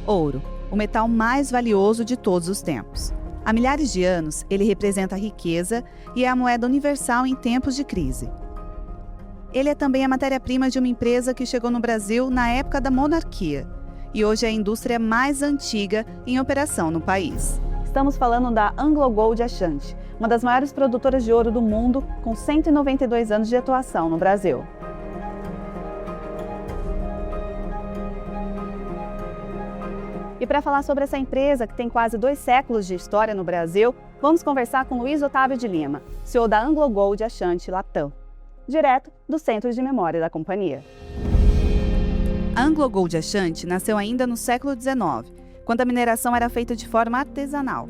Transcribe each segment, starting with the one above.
Ouro, o metal mais valioso de todos os tempos. Há milhares de anos, ele representa a riqueza e é a moeda universal em tempos de crise. Ele é também a matéria-prima de uma empresa que chegou no Brasil na época da monarquia e hoje é a indústria mais antiga em operação no país. Estamos falando da AngloGold Ashanti, uma das maiores produtoras de ouro do mundo, com 192 anos de atuação no Brasil. E para falar sobre essa empresa, que tem quase 2 séculos de história no Brasil, vamos conversar com Luiz Otávio de Lima, CEO da AngloGold Ashanti Latam, direto do Centro de Memória da companhia. A AngloGold Ashanti nasceu ainda no século XIX, quando a mineração era feita de forma artesanal.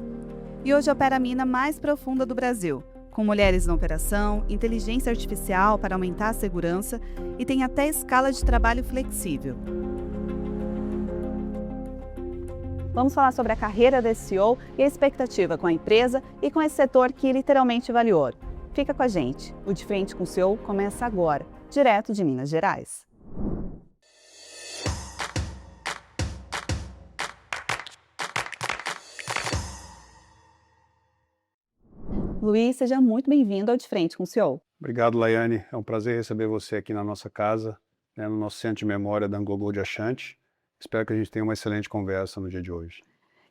E hoje opera a mina mais profunda do Brasil, com mulheres na operação, inteligência artificial para aumentar a segurança e tem até escala de trabalho flexível. Vamos falar sobre a carreira desse CEO e a expectativa com a empresa e com esse setor que literalmente vale ouro. Fica com a gente. O De Frente com o CEO começa agora, direto de Minas Gerais. Luiz, seja muito bem-vindo ao De Frente com o CEO. Obrigado, Laiane. É um prazer receber você aqui na nossa casa, no nosso Centro de Memória da AngloGold Ashanti. Espero que a gente tenha uma excelente conversa no dia de hoje.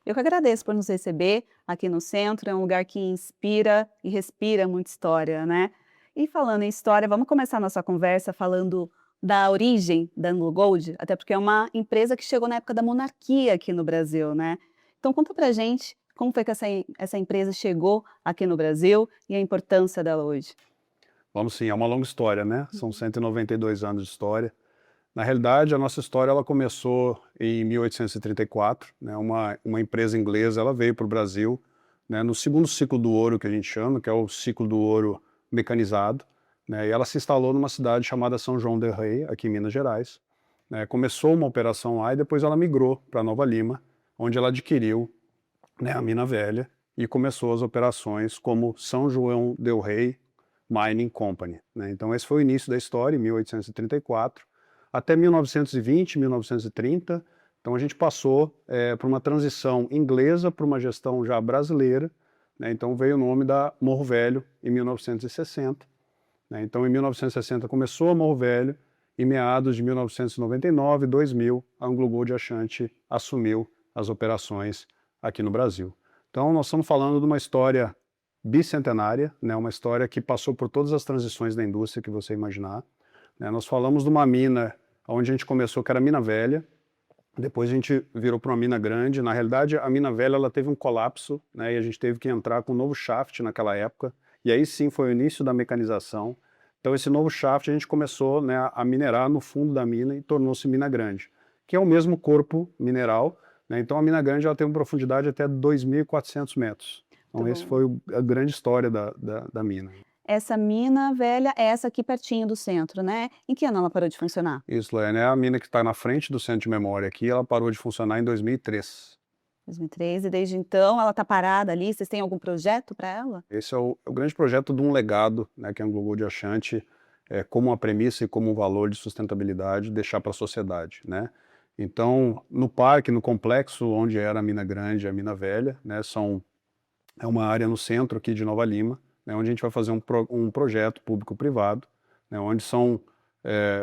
Eu que agradeço por nos receber aqui no centro, é um lugar que inspira e respira muita história, né? E falando em história, vamos começar a nossa conversa falando da origem da AngloGold, até porque é uma empresa que chegou na época da monarquia aqui no Brasil, né? Então conta pra gente como foi que essa empresa chegou aqui no Brasil e a importância dela hoje. Vamos sim, é uma longa história, né? São 192 anos de história. Na realidade, a nossa história ela começou em 1834, né? Uma empresa inglesa ela veio para o Brasil, né? No segundo ciclo do ouro, que a gente chama, que é o ciclo do ouro mecanizado, né? E ela se instalou numa cidade chamada São João del Rei, aqui em Minas Gerais, né? Começou uma operação lá e depois ela migrou para Nova Lima, onde ela adquiriu, né, a Mina Velha e começou as operações como São João del Rei Mining Company, né? Então esse foi o início da história, em 1834, até 1920, 1930, então a gente passou por uma transição inglesa para uma gestão já brasileira, né? Então veio o nome da Morro Velho em 1960, né? Então em 1960 começou a Morro Velho, em meados de 1999, 2000, a AngloGold Ashanti assumiu as operações aqui no Brasil. Então nós estamos falando de uma história bicentenária, né? Uma história que passou por todas as transições da indústria que você imaginar, né? Nós falamos de uma mina onde a gente começou, que era a Mina Velha, depois a gente virou para uma mina grande. Na realidade, a Mina Velha ela teve um colapso, né, e a gente teve que entrar com um novo shaft naquela época, e aí sim foi o início da mecanização. Então esse novo shaft a gente começou, né, a minerar no fundo da mina e tornou-se Mina Grande, que é o mesmo corpo mineral, né? Então a Mina Grande ela tem uma profundidade até 2.400 metros. Então esse foi a grande história da mina. Essa mina velha é essa aqui pertinho do centro, né? Em que ano ela parou de funcionar? Isso, Laiane, é a mina que está na frente do Centro de Memória aqui, ela parou de funcionar em 2003. 2013, e desde então ela está parada ali, vocês têm algum projeto para ela? Esse é o grande projeto de um legado, né, que a AngloGold Ashanti, como uma premissa e como um valor de sustentabilidade, deixar para a sociedade, né? Então, no parque, no complexo onde era a Mina Grande e a Mina Velha, né, é uma área no centro aqui de Nova Lima, né, onde a gente vai fazer um projeto público-privado, né, onde são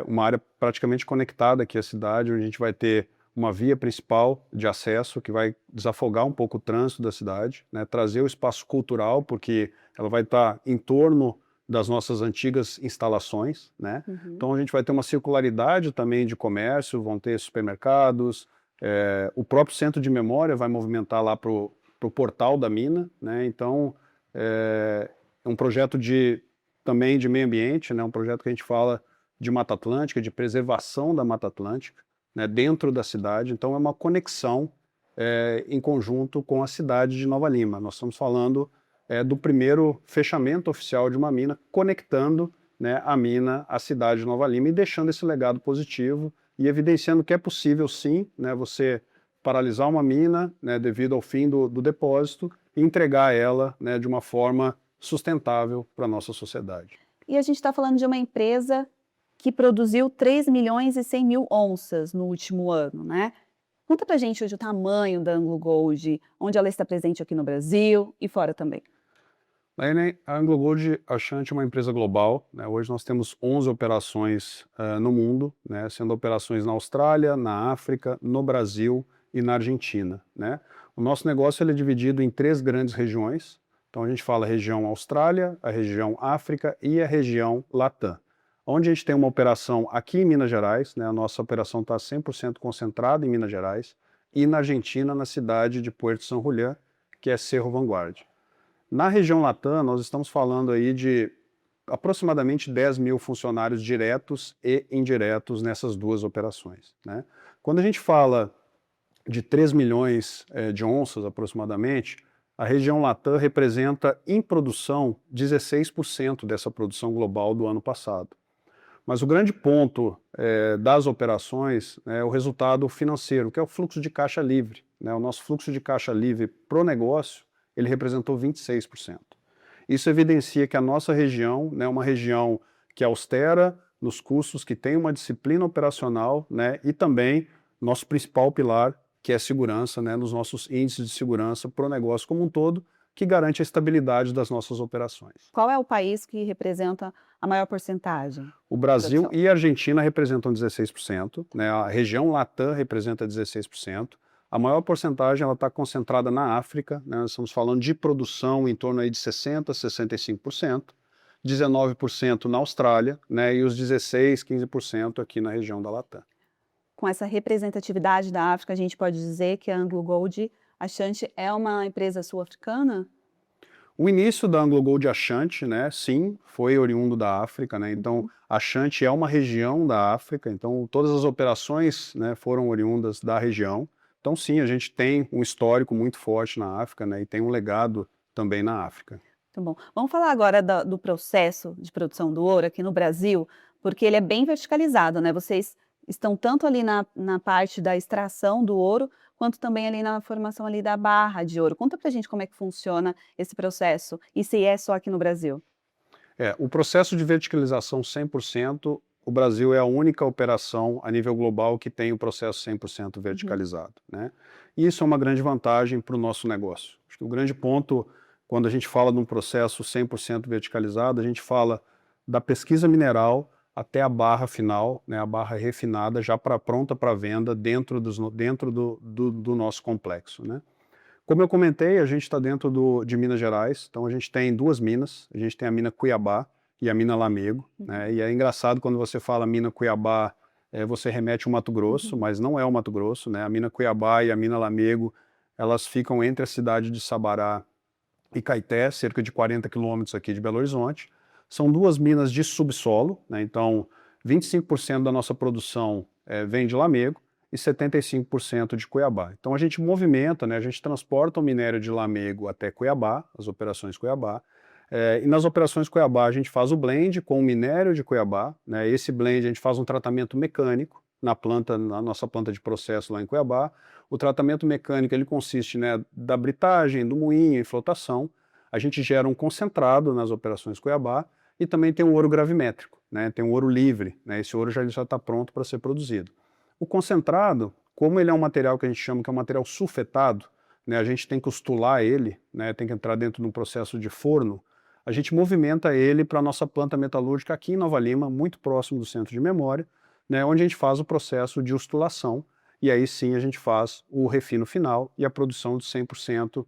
uma área praticamente conectada aqui à cidade, onde a gente vai ter uma via principal de acesso que vai desafogar um pouco o trânsito da cidade, né, trazer o espaço cultural, porque ela vai estar em torno das nossas antigas instalações, né? Então a gente vai ter uma circularidade também de comércio, vão ter supermercados, o próprio centro de memória vai movimentar lá para o portal da mina, né? Então é um projeto também de meio ambiente, né? Um projeto que a gente fala de Mata Atlântica, de preservação da Mata Atlântica, né? Dentro da cidade. Então é uma conexão em conjunto com a cidade de Nova Lima. Nós estamos falando do primeiro fechamento oficial de uma mina, conectando, né, a mina à cidade de Nova Lima e deixando esse legado positivo e evidenciando que é possível sim, né, você paralisar uma mina, né, devido ao fim do depósito e entregar ela, né, de uma forma sustentável para a nossa sociedade. E a gente está falando de uma empresa que produziu 3 milhões e 100 mil onças no último ano, né? Conta pra gente hoje o tamanho da AngloGold, onde ela está presente aqui no Brasil e fora também. A AngloGold Ashanti é uma empresa global, né? Hoje nós temos 11 operações no mundo, né? Sendo operações na Austrália, na África, no Brasil e na Argentina, né? O nosso negócio ele é dividido em 3 grandes regiões. Então a gente fala a região Austrália, a região África e a região Latam. Onde a gente tem uma operação aqui em Minas Gerais, né? A nossa operação está 100% concentrada em Minas Gerais, e na Argentina, na cidade de Puerto San Julián, que é Cerro Vanguardia. Na região Latam, nós estamos falando aí de aproximadamente 10 mil funcionários diretos e indiretos nessas 2 operações, né? Quando a gente fala de 3 milhões de onças aproximadamente, a região Latam representa em produção 16% dessa produção global do ano passado. Mas o grande ponto das operações é o resultado financeiro, que é o fluxo de caixa livre, né? O nosso fluxo de caixa livre para o negócio ele representou 26%. Isso evidencia que a nossa região é uma região que é austera nos custos, que tem uma disciplina operacional, né, e também nosso principal pilar, que é a segurança, né, nos nossos índices de segurança para o negócio como um todo, que garante a estabilidade das nossas operações. Qual é o país que representa a maior porcentagem? O Brasil e a Argentina representam 16%, né, a região Latam representa 16%. A maior porcentagem está concentrada na África, né? Nós estamos falando de produção em torno aí de 60%, 65%, 19% na Austrália, né? E os 16%, 15% aqui na região da Latam. Com essa representatividade da África, a gente pode dizer que a AngloGold Ashanti é uma empresa sul-africana? O início da AngloGold Ashanti, né, sim, foi oriundo da África, né? Então, Ashanti é uma região da África, então todas as operações, né, foram oriundas da região. Então, sim, a gente tem um histórico muito forte na África, né, e tem um legado também na África. Muito bom. Vamos falar agora do processo de produção do ouro aqui no Brasil, porque ele é bem verticalizado, né? Vocês estão tanto ali na parte da extração do ouro, quanto também ali na formação ali da barra de ouro. Conta pra gente como é que funciona esse processo e se é só aqui no Brasil. O processo de verticalização 100%, o Brasil é a única operação a nível global que tem o processo 100% verticalizado, né? E isso é uma grande vantagem para o nosso negócio. Acho que o grande ponto, quando a gente fala de um processo 100% verticalizado, a gente fala da pesquisa mineral até a barra final, né, a barra refinada, já pronta para venda dentro do nosso complexo, né? Como eu comentei, a gente está dentro de Minas Gerais, então a gente tem 2 minas, a gente tem a mina Cuiabá e a mina Lamego, né? E é engraçado quando você fala mina Cuiabá, você remete ao Mato Grosso, mas não é o Mato Grosso, né? A mina Cuiabá e a mina Lamego, elas ficam entre a cidade de Sabará e Caeté, cerca de 40 quilômetros aqui de Belo Horizonte. São 2 minas de subsolo, né? Então 25% da nossa produção vem de Lamego, e 75% de Cuiabá. Então a gente movimenta, né, a gente transporta o minério de Lamego até Cuiabá, as operações Cuiabá, e nas operações Cuiabá a gente faz o blend com o minério de Cuiabá, né, esse blend a gente faz um tratamento mecânico na nossa planta de processo lá em Cuiabá. O tratamento mecânico ele consiste, né, da britagem, do moinho e flotação. A gente gera um concentrado nas operações Cuiabá e também tem um ouro gravimétrico, né, tem um ouro livre, né, esse ouro já está pronto para ser produzido. O concentrado, como ele é um material que a gente chama que é um material sulfetado, né, a gente tem que ostular ele, né, tem que entrar dentro de um processo de forno, a gente movimenta ele para a nossa planta metalúrgica aqui em Nova Lima, muito próximo do centro de memória, né, onde a gente faz o processo de ostulação, e aí sim a gente faz o refino final e a produção de 100%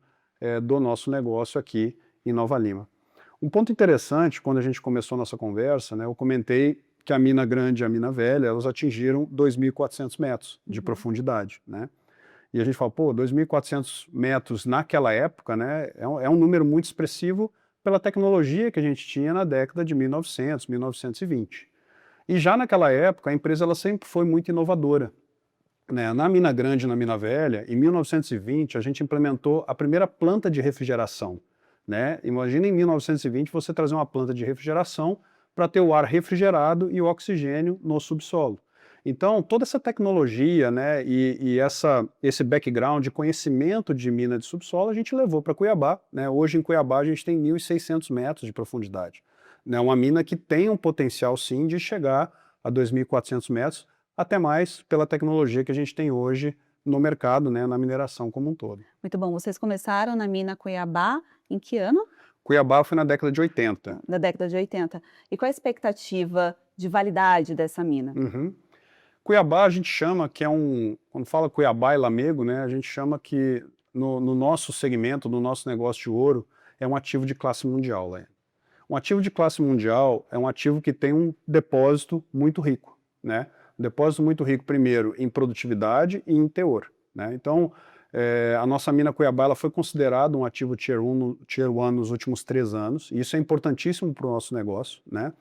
do nosso negócio aqui em Nova Lima. Um ponto interessante, quando a gente começou a nossa conversa, né, eu comentei que a mina grande e a mina velha, elas atingiram 2.400 metros de profundidade, né? E a gente fala, pô, 2.400 metros naquela época, né, é um número muito expressivo pela tecnologia que a gente tinha na década de 1900, 1920. E já naquela época, a empresa ela sempre foi muito inovadora, né? Na mina grande e na mina velha, em 1920, a gente implementou a primeira planta de refrigeração, né? Imagina em 1920 você trazer uma planta de refrigeração para ter o ar refrigerado e o oxigênio no subsolo. Então, toda essa tecnologia, né, e esse background de conhecimento de mina de subsolo, a gente levou para Cuiabá, né? Hoje em Cuiabá a gente tem 1.600 metros de profundidade. Né? Uma mina que tem um potencial, sim, de chegar a 2.400 metros, até mais pela tecnologia que a gente tem hoje no mercado, né, na mineração como um todo. Muito bom. Vocês começaram na mina Cuiabá em que ano? Cuiabá foi na década de 80. Da década de 80. E qual a expectativa de validade dessa mina? Uhum. Cuiabá a gente chama que é quando fala Cuiabá e Lamego, né, a gente chama que no nosso segmento, no nosso negócio de ouro, é um ativo de classe mundial, né? Um ativo de classe mundial é um ativo que tem um depósito muito rico, né? Um depósito muito rico, primeiro, em produtividade e em teor, né? Então, a nossa mina Cuiabá ela foi considerada um ativo Tier 1 nos últimos 3 anos, e isso é importantíssimo para o nosso negócio, né?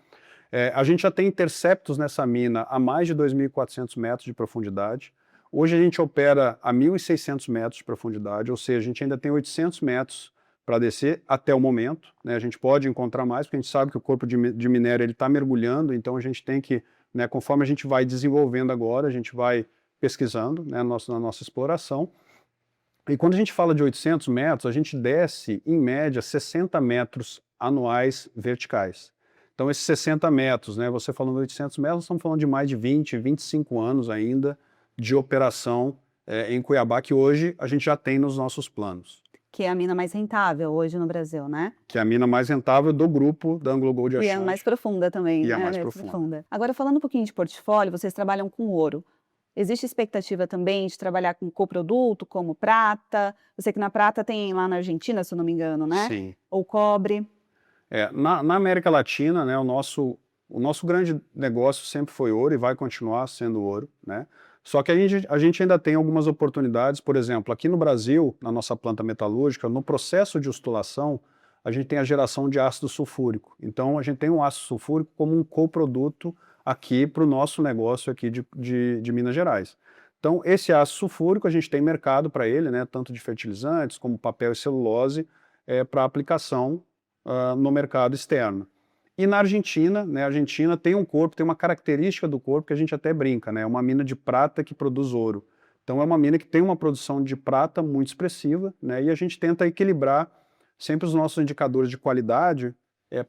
A gente já tem interceptos nessa mina a mais de 2.400 metros de profundidade. Hoje a gente opera a 1.600 metros de profundidade, ou seja, a gente ainda tem 800 metros para descer até o momento, né? A gente pode encontrar mais, porque a gente sabe que o corpo de minério está mergulhando, então a gente tem que, né, conforme a gente vai desenvolvendo agora, a gente vai pesquisando, né, na nossa exploração. E quando a gente fala de 800 metros, a gente desce, em média, 60 metros anuais verticais. Então, esses 60 metros, né, você falando 800 metros, nós estamos falando de mais de 20, 25 anos ainda de operação em Cuiabá, que hoje a gente já tem nos nossos planos. Que é a mina mais rentável hoje no Brasil, né? Que é a mina mais rentável do grupo da AngloGold Ashanti. E é a mais profunda também, E né? a mais profunda. Agora, falando um pouquinho de portfólio, vocês trabalham com ouro. Existe expectativa também de trabalhar com coproduto, como prata? Eu sei que na prata tem lá na Argentina, se eu não me engano, né? Sim. Ou cobre. Na América Latina, né, o nosso grande negócio sempre foi ouro e vai continuar sendo ouro, né? Só que a gente ainda tem algumas oportunidades, por exemplo, aqui no Brasil, na nossa planta metalúrgica, no processo de ostulação, a gente tem a geração de ácido sulfúrico. Então, a gente tem o ácido sulfúrico como um coproduto aqui para o nosso negócio aqui de Minas Gerais. Então, esse ácido sulfúrico, a gente tem mercado para ele, né, tanto de fertilizantes como papel e celulose, para aplicação no mercado externo. E na Argentina, né, a Argentina tem um corpo, tem uma característica do corpo que a gente até brinca, né, é uma mina de prata que produz ouro. Então é uma mina que tem uma produção de prata muito expressiva, né, e a gente tenta equilibrar sempre os nossos indicadores de qualidade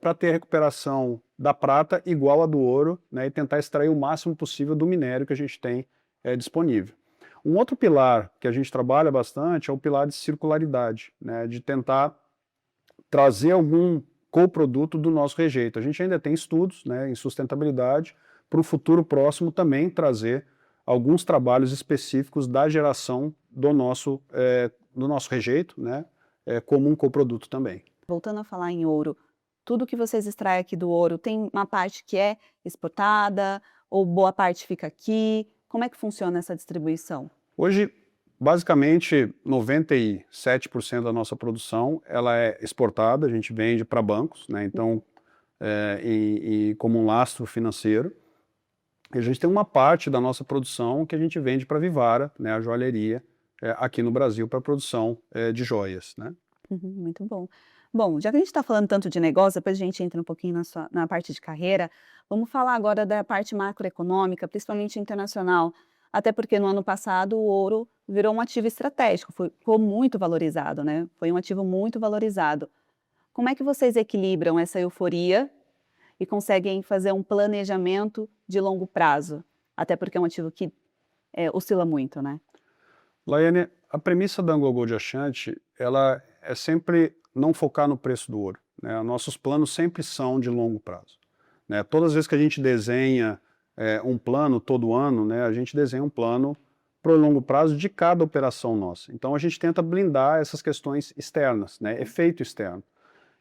para ter a recuperação da prata igual a do ouro, né, e tentar extrair o máximo possível do minério que a gente tem disponível. Um outro pilar que a gente trabalha bastante é o pilar de circularidade, né, de tentar trazer algum coproduto do nosso rejeito. A gente ainda tem estudos, né, em sustentabilidade, para o futuro próximo também trazer alguns trabalhos específicos da geração do nosso rejeito, né, como um coproduto também. Voltando a falar em ouro, tudo que vocês extraem aqui do ouro, tem uma parte que é exportada ou boa parte fica aqui? Como é que funciona essa distribuição? Hoje, basicamente, 97% da nossa produção ela é exportada, a gente vende para bancos, né? Então, como um lastro financeiro. E a gente tem uma parte da nossa produção que a gente vende para a Vivara, né, a joalheria, aqui no Brasil, para a produção de joias, né? Muito bom. Bom, já que a gente está falando tanto de negócio, depois a gente entra um pouquinho na parte de carreira, vamos falar agora da parte macroeconômica, principalmente internacional. Até porque no ano passado o ouro virou um ativo estratégico, ficou muito valorizado, né? Foi um ativo muito valorizado. Como é que vocês equilibram essa euforia e conseguem fazer um planejamento de longo prazo? Até porque é um ativo que oscila muito, né? Laiane, a premissa da AngloGold Ashanti, ela é sempre não focar no preço do ouro, né? Nossos planos sempre são de longo prazo, né? Todas as vezes que a gente desenha um plano todo ano, né, a gente desenha um plano para o longo prazo de cada operação nossa. Então a gente tenta blindar essas questões externas, né, efeito externo.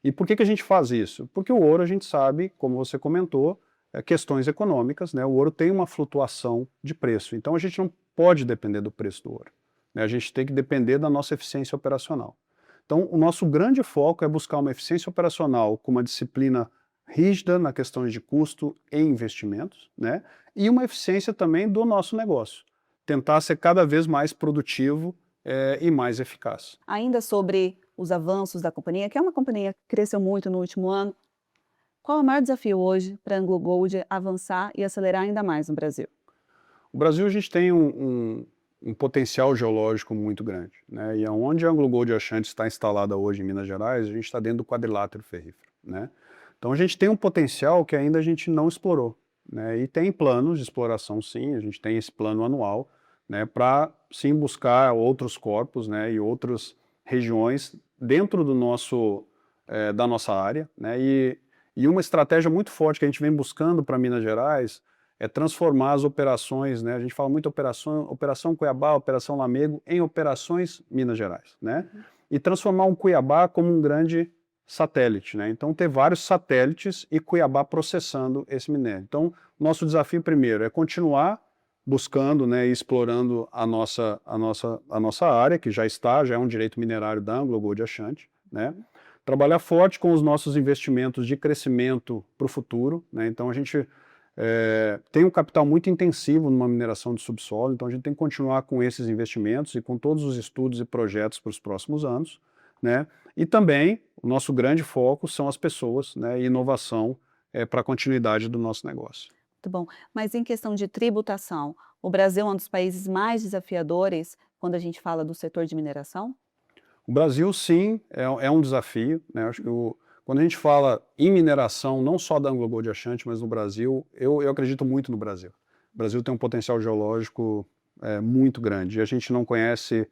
E por que a gente faz isso? Porque o ouro a gente sabe, como você comentou, questões econômicas, né, o ouro tem uma flutuação de preço, então a gente não pode depender do preço do ouro, né, a gente tem que depender da nossa eficiência operacional. Então o nosso grande foco é buscar uma eficiência operacional com uma disciplina rígida na questão de custo e investimentos, né? E uma eficiência também do nosso negócio. Tentar ser cada vez mais produtivo e mais eficaz. Ainda sobre os avanços da companhia, que é uma companhia que cresceu muito no último ano, qual é o maior desafio hoje para a AngloGold avançar e acelerar ainda mais no Brasil? O Brasil a gente tem um potencial geológico muito grande, né? E onde a AngloGold Ashanti está instalada hoje em Minas Gerais, a gente está dentro do quadrilátero ferrífero, né? Então a gente tem um potencial que ainda a gente não explorou, né? E tem planos de exploração sim, a gente tem esse plano anual, né, para sim buscar outros corpos, né, e outras regiões dentro da nossa área, né, e uma estratégia muito forte que a gente vem buscando para Minas Gerais é transformar as operações, né, a gente fala muito Operação Cuiabá, Operação Lamego, em operações Minas Gerais, né, e transformar um Cuiabá como um grande satélite, né, então ter vários satélites e Cuiabá processando esse minério. Então, nosso desafio primeiro é continuar buscando, né, e explorando a nossa área, que já é um direito minerário da AngloGold Ashanti, né, trabalhar forte com os nossos investimentos de crescimento para o futuro, né, então a gente tem um capital muito intensivo numa mineração de subsolo, então a gente tem que continuar com esses investimentos e com todos os estudos e projetos para os próximos anos, né, e também o nosso grande foco são as pessoas, né, e inovação para a continuidade do nosso negócio. Muito bom. Mas em questão de tributação, o Brasil é um dos países mais desafiadores quando a gente fala do setor de mineração? O Brasil, sim, é um desafio, né? Acho que quando a gente fala em mineração, não só da AngloGold Ashanti, mas no Brasil, eu acredito muito no Brasil. O Brasil tem um potencial geológico muito grande. E a gente não conhece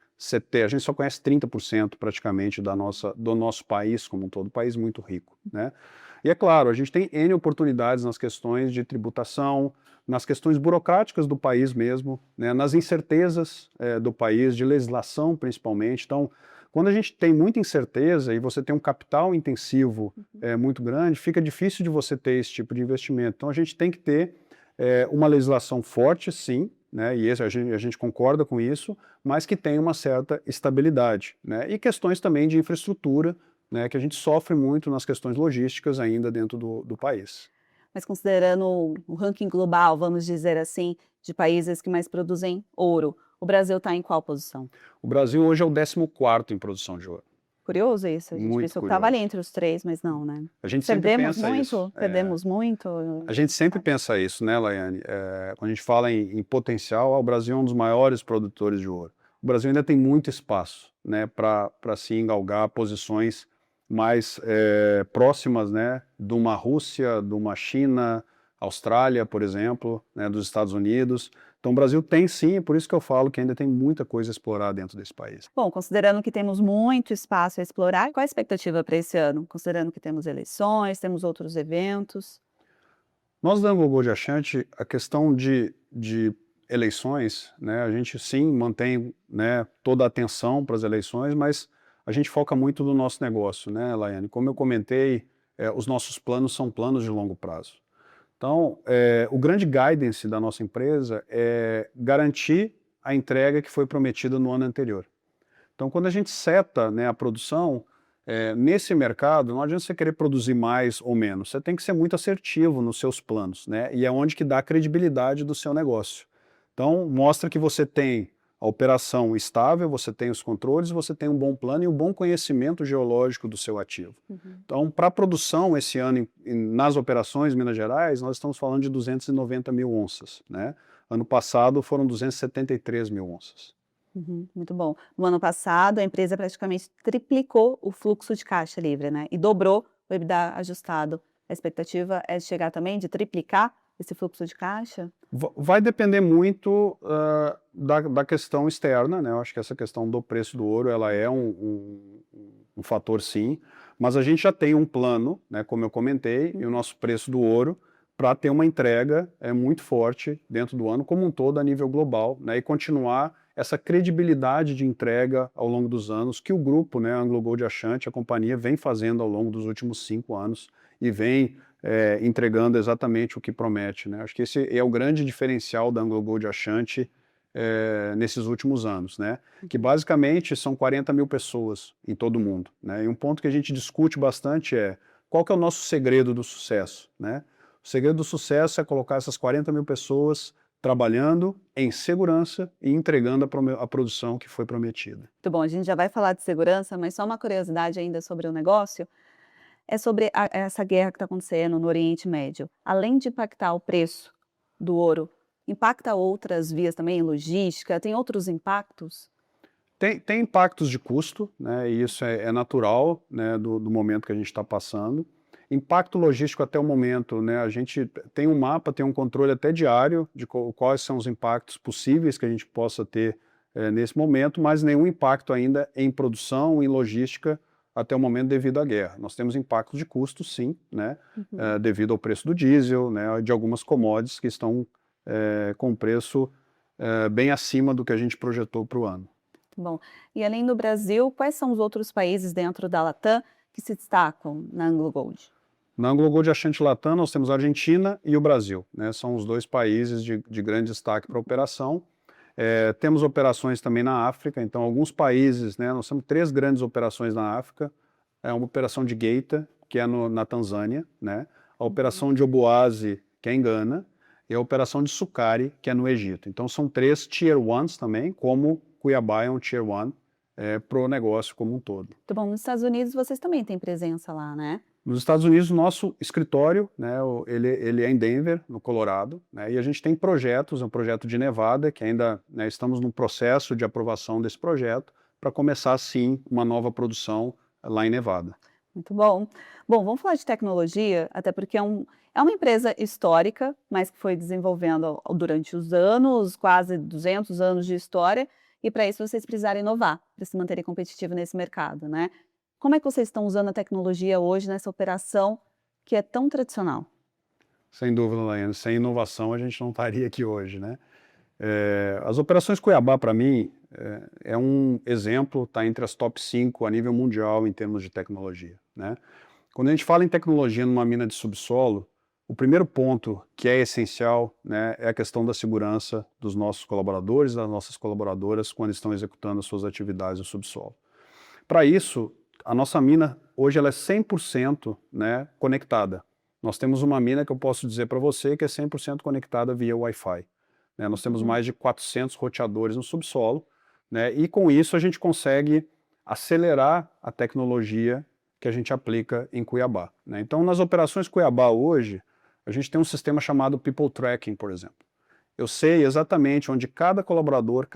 a gente só conhece 30% praticamente do nosso país como um todo, um país muito rico, né? E é claro, a gente tem N oportunidades nas questões de tributação, nas questões burocráticas do país mesmo, né, nas incertezas do país, de legislação principalmente. Então, quando a gente tem muita incerteza e você tem um capital intensivo muito grande, fica difícil de você ter esse tipo de investimento. Então, a gente tem que ter uma legislação forte, sim, né, e a gente concorda com isso, mas que tenha uma certa estabilidade, né, e questões também de infraestrutura, né, que a gente sofre muito nas questões logísticas ainda dentro do país. Mas considerando o ranking global, vamos dizer assim, de países que mais produzem ouro, o Brasil está em qual posição? O Brasil hoje é o 14º em produção de ouro. Curioso isso, a gente Muito pensou que estava ali curioso. entre os três, mas não, né? A gente sempre Perdemos pensa muito? isso. Perdemos muito? A gente sempre pensa isso, né, Laiane? Quando a gente fala em potencial, o Brasil é um dos maiores produtores de ouro. O Brasil ainda tem muito espaço, né, para se engalgar posições mais próximas, né, de uma Rússia, de uma China, Austrália, por exemplo, né, dos Estados Unidos. Então o Brasil tem sim, por isso que eu falo que ainda tem muita coisa a explorar dentro desse país. Bom, considerando que temos muito espaço a explorar, qual a expectativa para esse ano? Considerando que temos eleições, temos outros eventos. Nós da AngloGold Ashanti, a questão de eleições, né, a gente sim mantém, né, toda a atenção para as eleições, mas a gente foca muito no nosso negócio, né, Laiane? Como eu comentei, os nossos planos são planos de longo prazo. Então, o grande guidance da nossa empresa é garantir a entrega que foi prometida no ano anterior. Então, quando a gente seta, né, a produção, nesse mercado, não adianta você querer produzir mais ou menos, você tem que ser muito assertivo nos seus planos, né, e é onde que dá a credibilidade do seu negócio. Então, mostra que você tem a operação estável, você tem os controles, você tem um bom plano e um bom conhecimento geológico do seu ativo. Então, para a produção esse ano, nas operações Minas Gerais, nós estamos falando de 290 mil onças, né? Ano passado foram 273 mil onças. Muito bom. No ano passado, a empresa praticamente triplicou o fluxo de caixa livre, né? E dobrou o EBITDA ajustado. A expectativa é chegar também de triplicar esse fluxo de caixa? Vai depender muito da questão externa, né? Eu acho que essa questão do preço do ouro, ela é um fator sim, mas a gente já tem um plano, né, como eu comentei, e o nosso preço do ouro para ter uma entrega muito forte dentro do ano como um todo a nível global, né, e continuar essa credibilidade de entrega ao longo dos anos que o grupo, né, AngloGold Ashanti, a companhia, vem fazendo ao longo dos últimos 5 anos e vem entregando exatamente o que promete, né? Acho que esse é o grande diferencial da AngloGold Ashanti nesses últimos anos, né? Que basicamente são 40 mil pessoas em todo o mundo, né? E um ponto que a gente discute bastante é qual que é o nosso segredo do sucesso, né? O segredo do sucesso é colocar essas 40 mil pessoas trabalhando em segurança e entregando a produção que foi prometida. Muito bom, a gente já vai falar de segurança, mas só uma curiosidade ainda sobre o negócio. É sobre essa guerra que está acontecendo no Oriente Médio. Além de impactar o preço do ouro, impacta outras vias também, logística, tem outros impactos? Tem impactos de custo, né, e isso é natural, né, do momento que a gente está passando. Impacto logístico até o momento, né? A gente tem um mapa, tem um controle até diário de quais são os impactos possíveis que a gente possa ter nesse momento, mas nenhum impacto ainda em produção, em logística, até o momento devido à guerra. Nós temos impactos de custo, sim, né? Devido ao preço do diesel, né? De algumas commodities que estão com preço bem acima do que a gente projetou para o ano. Bom, e além do Brasil, quais são os outros países dentro da Latam que se destacam na AngloGold? Na AngloGold Ashanti Latam, nós temos a Argentina e o Brasil, né? São os dois países de grande destaque para a operação. Temos operações também na África, então alguns países, né? Nós temos 3 grandes operações na África. Uma operação de Geita, que é na Tanzânia, né? A operação de Obuasi, que é em Gana, e a operação de Sukari, que é no Egito. Então são 3 Tier 1s também, como Cuiabá é um Tier 1 para o negócio como um todo. Muito bom, nos Estados Unidos vocês também têm presença lá, né? Nos Estados Unidos, o nosso escritório, né, ele é em Denver, no Colorado, né, e a gente tem projetos, um projeto de Nevada, que ainda, né, estamos no processo de aprovação desse projeto, para começar, sim, uma nova produção lá em Nevada. Muito bom. Bom, vamos falar de tecnologia, até porque é uma empresa histórica, mas que foi desenvolvendo durante os anos, quase 200 anos de história, e para isso vocês precisaram inovar, para se manterem competitivos nesse mercado, né? Como é que vocês estão usando a tecnologia hoje nessa operação que é tão tradicional? Sem dúvida, Laiane, sem inovação a gente não estaria aqui hoje, né? As operações Cuiabá, para mim, é um exemplo, está entre as top 5 a nível mundial em termos de tecnologia, né? Quando a gente fala em tecnologia numa mina de subsolo, o primeiro ponto que é essencial, né, é a questão da segurança dos nossos colaboradores, das nossas colaboradoras, quando estão executando as suas atividades no subsolo. Para isso, a nossa mina, hoje, ela é 100%, né, conectada. Nós temos uma mina que eu posso dizer para você que é 100% conectada via Wi-Fi. Né? Nós temos mais de 400 roteadores no subsolo, né, e com isso a gente consegue acelerar a tecnologia que a gente aplica em Cuiabá. Né? Então, nas operações Cuiabá hoje, a gente tem um sistema chamado People Tracking, por exemplo. Eu sei exatamente onde cada colaborador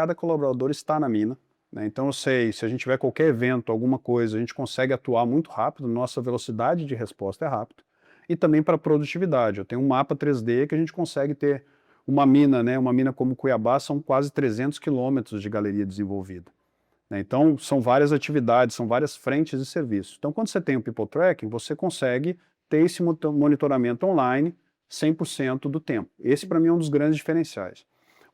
está na mina, né? Então eu sei, se a gente tiver qualquer evento, alguma coisa, a gente consegue atuar muito rápido, nossa velocidade de resposta é rápida. E também para produtividade, eu tenho um mapa 3D que a gente consegue ter uma mina, né? Uma mina como Cuiabá, são quase 300 quilômetros de galeria desenvolvida. Né? Então são várias atividades, são várias frentes de serviço. Então quando você tem o People Tracking, você consegue ter esse monitoramento online 100% do tempo. Esse, para mim, é um dos grandes diferenciais.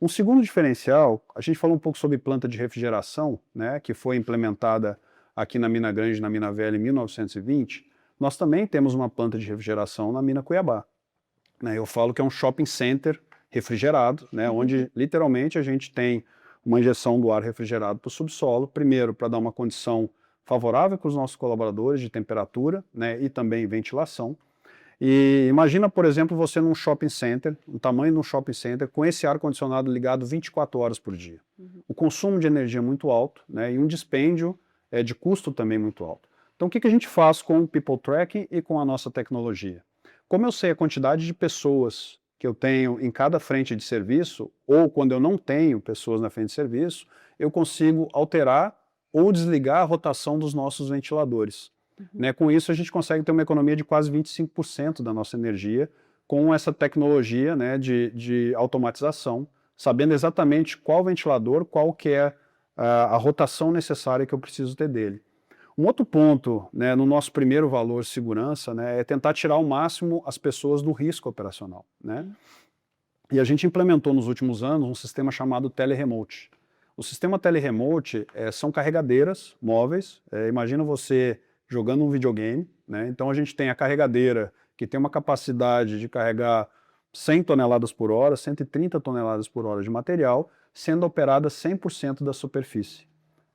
Um segundo diferencial, a gente falou um pouco sobre planta de refrigeração, né, que foi implementada aqui na Mina Grande, na Mina Velha, em 1920. Nós também temos uma planta de refrigeração na Mina Cuiabá. Né, eu falo que é um shopping center refrigerado, né, onde, literalmente, a gente tem uma injeção do ar refrigerado para o subsolo, primeiro, para dar uma condição favorável para os nossos colaboradores de temperatura, né, e também ventilação. E imagina, por exemplo, você num shopping center, o tamanho de um shopping center, com esse ar-condicionado ligado 24 horas por dia. O consumo de energia é muito alto, né, e um dispêndio de custo também muito alto. Então o que a gente faz com o People Tracking e com a nossa tecnologia? Como eu sei a quantidade de pessoas que eu tenho em cada frente de serviço, ou quando eu não tenho pessoas na frente de serviço, eu consigo alterar ou desligar a rotação dos nossos ventiladores. Né, com isso a gente consegue ter uma economia de quase 25% da nossa energia com essa tecnologia, né, de automatização, sabendo exatamente qual ventilador, qual que é a rotação necessária que eu preciso ter dele. Um outro ponto, né, no nosso primeiro valor segurança, né, é tentar tirar ao máximo as pessoas do risco operacional. Né? E a gente implementou nos últimos anos um sistema chamado Teleremote. O sistema Teleremote são carregadeiras móveis, imagina você jogando um videogame, né? Então a gente tem a carregadeira que tem uma capacidade de carregar 100 toneladas por hora, 130 toneladas por hora de material, sendo operada 100% da superfície,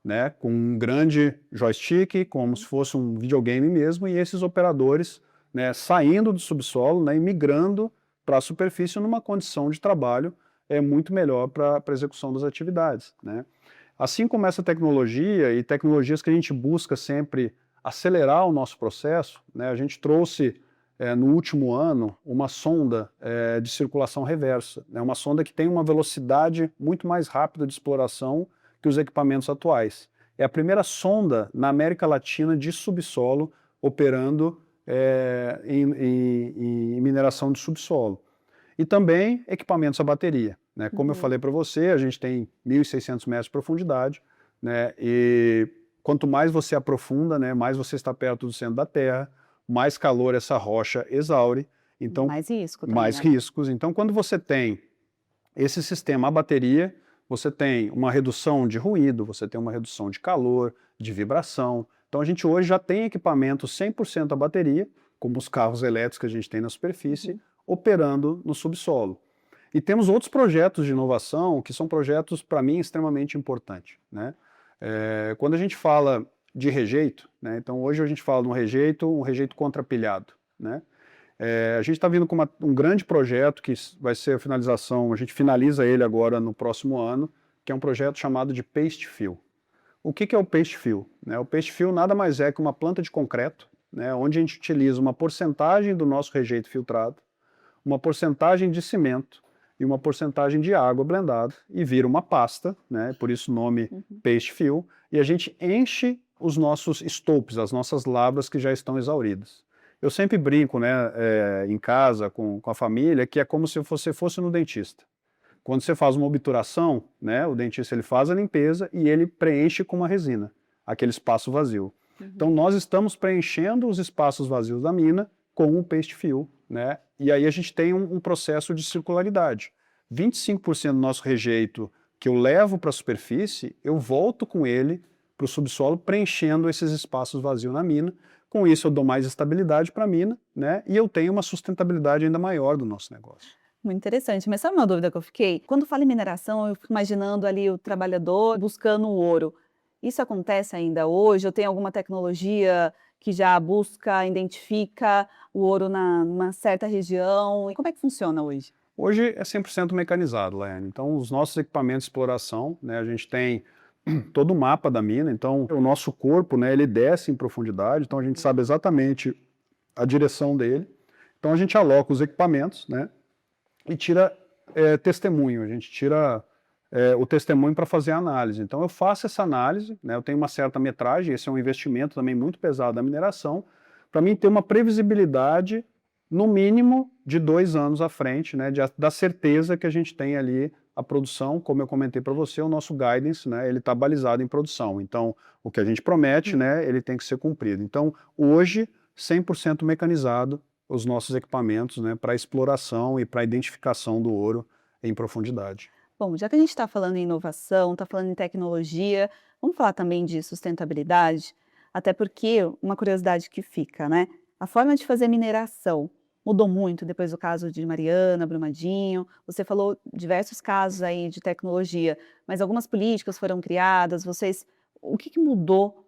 né? Com um grande joystick, como se fosse um videogame mesmo, e esses operadores, né, saindo do subsolo, né, e migrando para a superfície numa condição de trabalho muito melhor para a execução das atividades. Né? Assim como essa tecnologia e tecnologias que a gente busca sempre acelerar o nosso processo, né, a gente trouxe no último ano uma sonda de circulação reversa, né, uma sonda que tem uma velocidade muito mais rápida de exploração que os equipamentos atuais. É a primeira sonda na América Latina de subsolo operando em mineração de subsolo. E também equipamentos a bateria, né? Como eu falei para você, a gente tem 1.600 metros de profundidade, né? E quanto mais você aprofunda, né, mais você está perto do centro da Terra, mais calor essa rocha exaure, então Mais risco também, mais né? riscos. Então, quando você tem esse sistema a bateria, você tem uma redução de ruído, você tem uma redução de calor, de vibração. Então a gente hoje já tem equipamentos 100% a bateria, como os carros elétricos que a gente tem na superfície, operando no subsolo. E temos outros projetos de inovação que são projetos, para mim, extremamente importantes, né? Quando a gente fala de rejeito, né, então hoje a gente fala de um rejeito contrapilhado, né? A gente está vindo com um grande projeto que vai ser a finalização, a gente finaliza ele agora no próximo ano, que é um projeto chamado de paste fill. O que é o paste fill? O paste fill nada mais é que uma planta de concreto, né, onde a gente utiliza uma porcentagem do nosso rejeito filtrado, uma porcentagem de cimento e uma porcentagem de água blendada e vira uma pasta, né, por isso o nome paste fill, e a gente enche os nossos stopes, as nossas lavras que já estão exauridas. Eu sempre brinco, né, em casa, com a família, que é como se você fosse no dentista. Quando você faz uma obturação, né, o dentista ele faz a limpeza e ele preenche com uma resina, aquele espaço vazio. Então nós estamos preenchendo os espaços vazios da mina com o paste fill, né, e aí a gente tem um processo de circularidade. 25% do nosso rejeito que eu levo para a superfície, eu volto com ele para o subsolo, preenchendo esses espaços vazios na mina. Com isso eu dou mais estabilidade para a mina, né, e eu tenho uma sustentabilidade ainda maior do nosso negócio. Muito interessante, mas sabe uma dúvida que eu fiquei? Quando fala em mineração, eu fico imaginando ali o trabalhador buscando o ouro. Isso acontece ainda hoje? Ou tem alguma tecnologia que já busca, identifica o ouro numa certa região? E como é que funciona hoje? Hoje é 100% mecanizado, Laiane. Então os nossos equipamentos de exploração, né, a gente tem todo o mapa da mina, então o nosso corpo, né, ele desce em profundidade, então a gente sabe exatamente a direção dele. Então a gente aloca os equipamentos, né, e tira testemunho, a gente tira o testemunho para fazer a análise. Então eu faço essa análise, né, eu tenho uma certa metragem, esse é um investimento também muito pesado da mineração, para mim ter uma previsibilidade no mínimo de 2 anos à frente, né, da certeza que a gente tem ali a produção, como eu comentei para você, o nosso guidance, né, ele está balizado em produção. Então, o que a gente promete, né, ele tem que ser cumprido. Então, hoje, 100% mecanizado os nossos equipamentos, né, para exploração e para identificação do ouro em profundidade. Bom, já que a gente está falando em inovação, está falando em tecnologia, vamos falar também de sustentabilidade? Até porque uma curiosidade que fica, né? A forma de fazer mineração mudou muito depois do caso de Mariana, Brumadinho. Você falou diversos casos aí de tecnologia, mas algumas políticas foram criadas. O que que mudou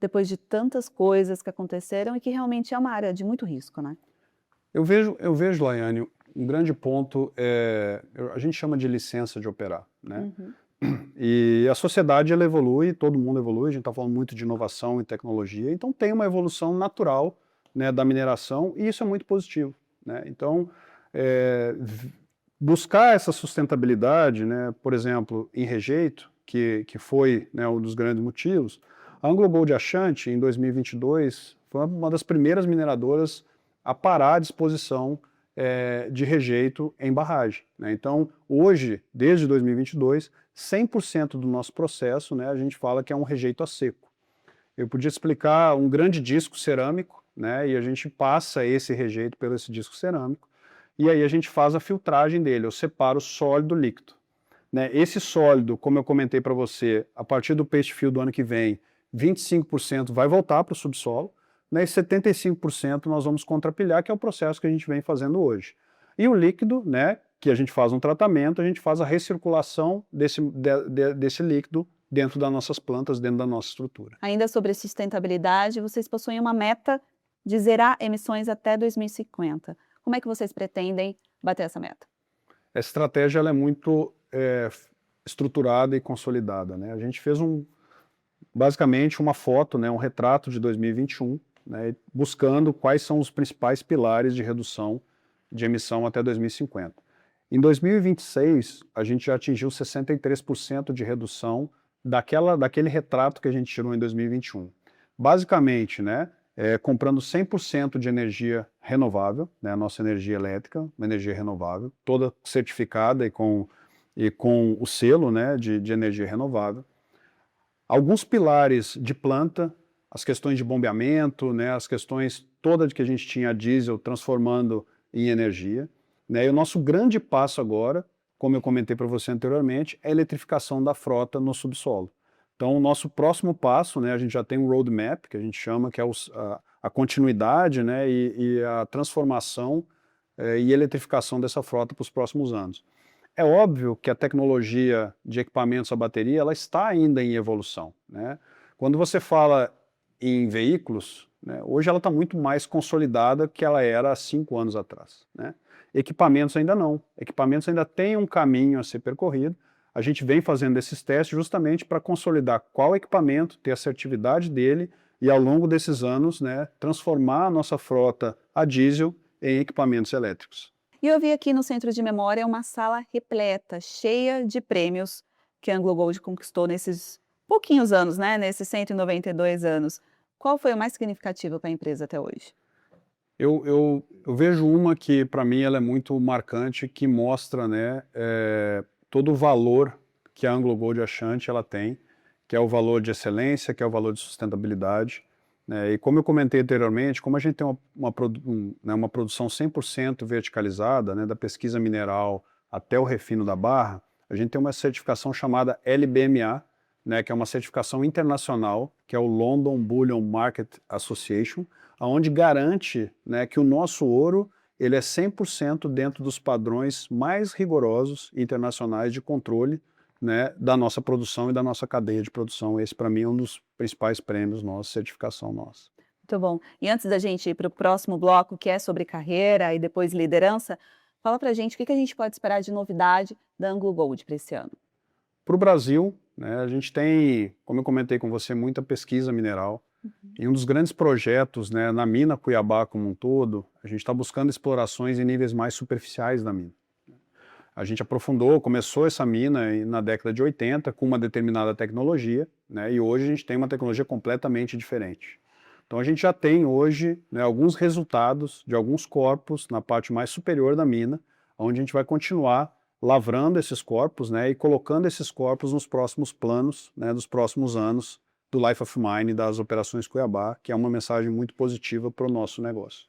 depois de tantas coisas que aconteceram e que realmente é uma área de muito risco, né? Eu vejo, Laiane, um grande ponto, a gente chama de licença de operar, né? E a sociedade, ela evolui, todo mundo evolui, a gente está falando muito de inovação e tecnologia, então tem uma evolução natural, né, da mineração, e isso é muito positivo, né? Então, buscar essa sustentabilidade, né, por exemplo, em rejeito, que foi, né, um dos grandes motivos, a AngloGold Ashanti, em 2022, foi uma das primeiras mineradoras a parar a disposição de rejeito em barragem, né? Então, hoje, desde 2022, 100% do nosso processo, né, a gente fala que é um rejeito a seco. Eu podia explicar um grande disco cerâmico, né, e a gente passa esse rejeito pelo esse disco cerâmico, e aí a gente faz a filtragem dele, eu separo o sólido do líquido, né? Esse sólido, como eu comentei para você, a partir do paste fill do ano que vem, 25% vai voltar para o subsolo, né, e 75% nós vamos contrapilhar, que é o processo que a gente vem fazendo hoje. E o líquido, né, que a gente faz um tratamento, a gente faz a recirculação desse líquido dentro das nossas plantas, dentro da nossa estrutura. Ainda sobre sustentabilidade, vocês possuem uma meta de zerar emissões até 2050. Como é que vocês pretendem bater essa meta? Essa estratégia ela é muito estruturada e consolidada, né? A gente fez basicamente uma foto, né, um retrato de 2021, né, buscando quais são os principais pilares de redução de emissão até 2050. Em 2026, a gente já atingiu 63% de redução daquele retrato que a gente tirou em 2021. Basicamente, né, comprando 100% de energia renovável, né, a nossa energia elétrica, uma energia renovável, toda certificada e com o selo, né, de energia renovável. Alguns pilares de planta, as questões de bombeamento, né, as questões todas que a gente tinha a diesel transformando em energia, né, e o nosso grande passo agora, como eu comentei para você anteriormente, é a eletrificação da frota no subsolo. Então, o nosso próximo passo, né, a gente já tem um roadmap, que a gente chama, que é a continuidade, né, e a transformação e eletrificação dessa frota para os próximos anos. É óbvio que a tecnologia de equipamentos a bateria ela está ainda em evolução, né? Quando você fala em veículos, né, hoje ela está muito mais consolidada que ela era há 5 anos atrás, né? Equipamentos ainda não. Equipamentos ainda têm um caminho a ser percorrido. A gente vem fazendo esses testes justamente para consolidar qual equipamento, ter a assertividade dele e ao longo desses anos, né, transformar a nossa frota a diesel em equipamentos elétricos. E eu vi aqui no Centro de Memória uma sala repleta, cheia de prêmios que a AngloGold conquistou nesses pouquinhos anos, né? Nesses 192 anos. Qual foi o mais significativo para a empresa até hoje? Eu vejo uma que, para mim, ela é muito marcante, que mostra, né, todo o valor que a AngloGold Ashanti ela tem, que é o valor de excelência, que é o valor de sustentabilidade. E como eu comentei anteriormente, como a gente tem uma produção 100% verticalizada, né, da pesquisa mineral até o refino da barra, a gente tem uma certificação chamada LBMA, né, que é uma certificação internacional, que é o London Bullion Market Association, onde garante, né, que o nosso ouro ele é 100% dentro dos padrões mais rigorosos internacionais de controle, né, da nossa produção e da nossa cadeia de produção. Esse, para mim, é um dos principais prêmios nossos, certificação nossa. Muito bom. E antes da gente ir para o próximo bloco, que é sobre carreira e depois liderança, fala para a gente o que a gente pode esperar de novidade da AngloGold para esse ano. Para o Brasil, né, a gente tem, como eu comentei com você, muita pesquisa mineral. E um dos grandes projetos, né, na mina Cuiabá como um todo, a gente está buscando explorações em níveis mais superficiais da mina. A gente aprofundou, começou essa mina na década de 80 com uma determinada tecnologia, né, e hoje a gente tem uma tecnologia completamente diferente. Então a gente já tem hoje, né, alguns resultados de alguns corpos na parte mais superior da mina, onde a gente vai continuar lavrando esses corpos, né, e colocando esses corpos nos próximos planos, né, dos próximos anos do Life of Mine das operações Cuiabá, que é uma mensagem muito positiva para o nosso negócio.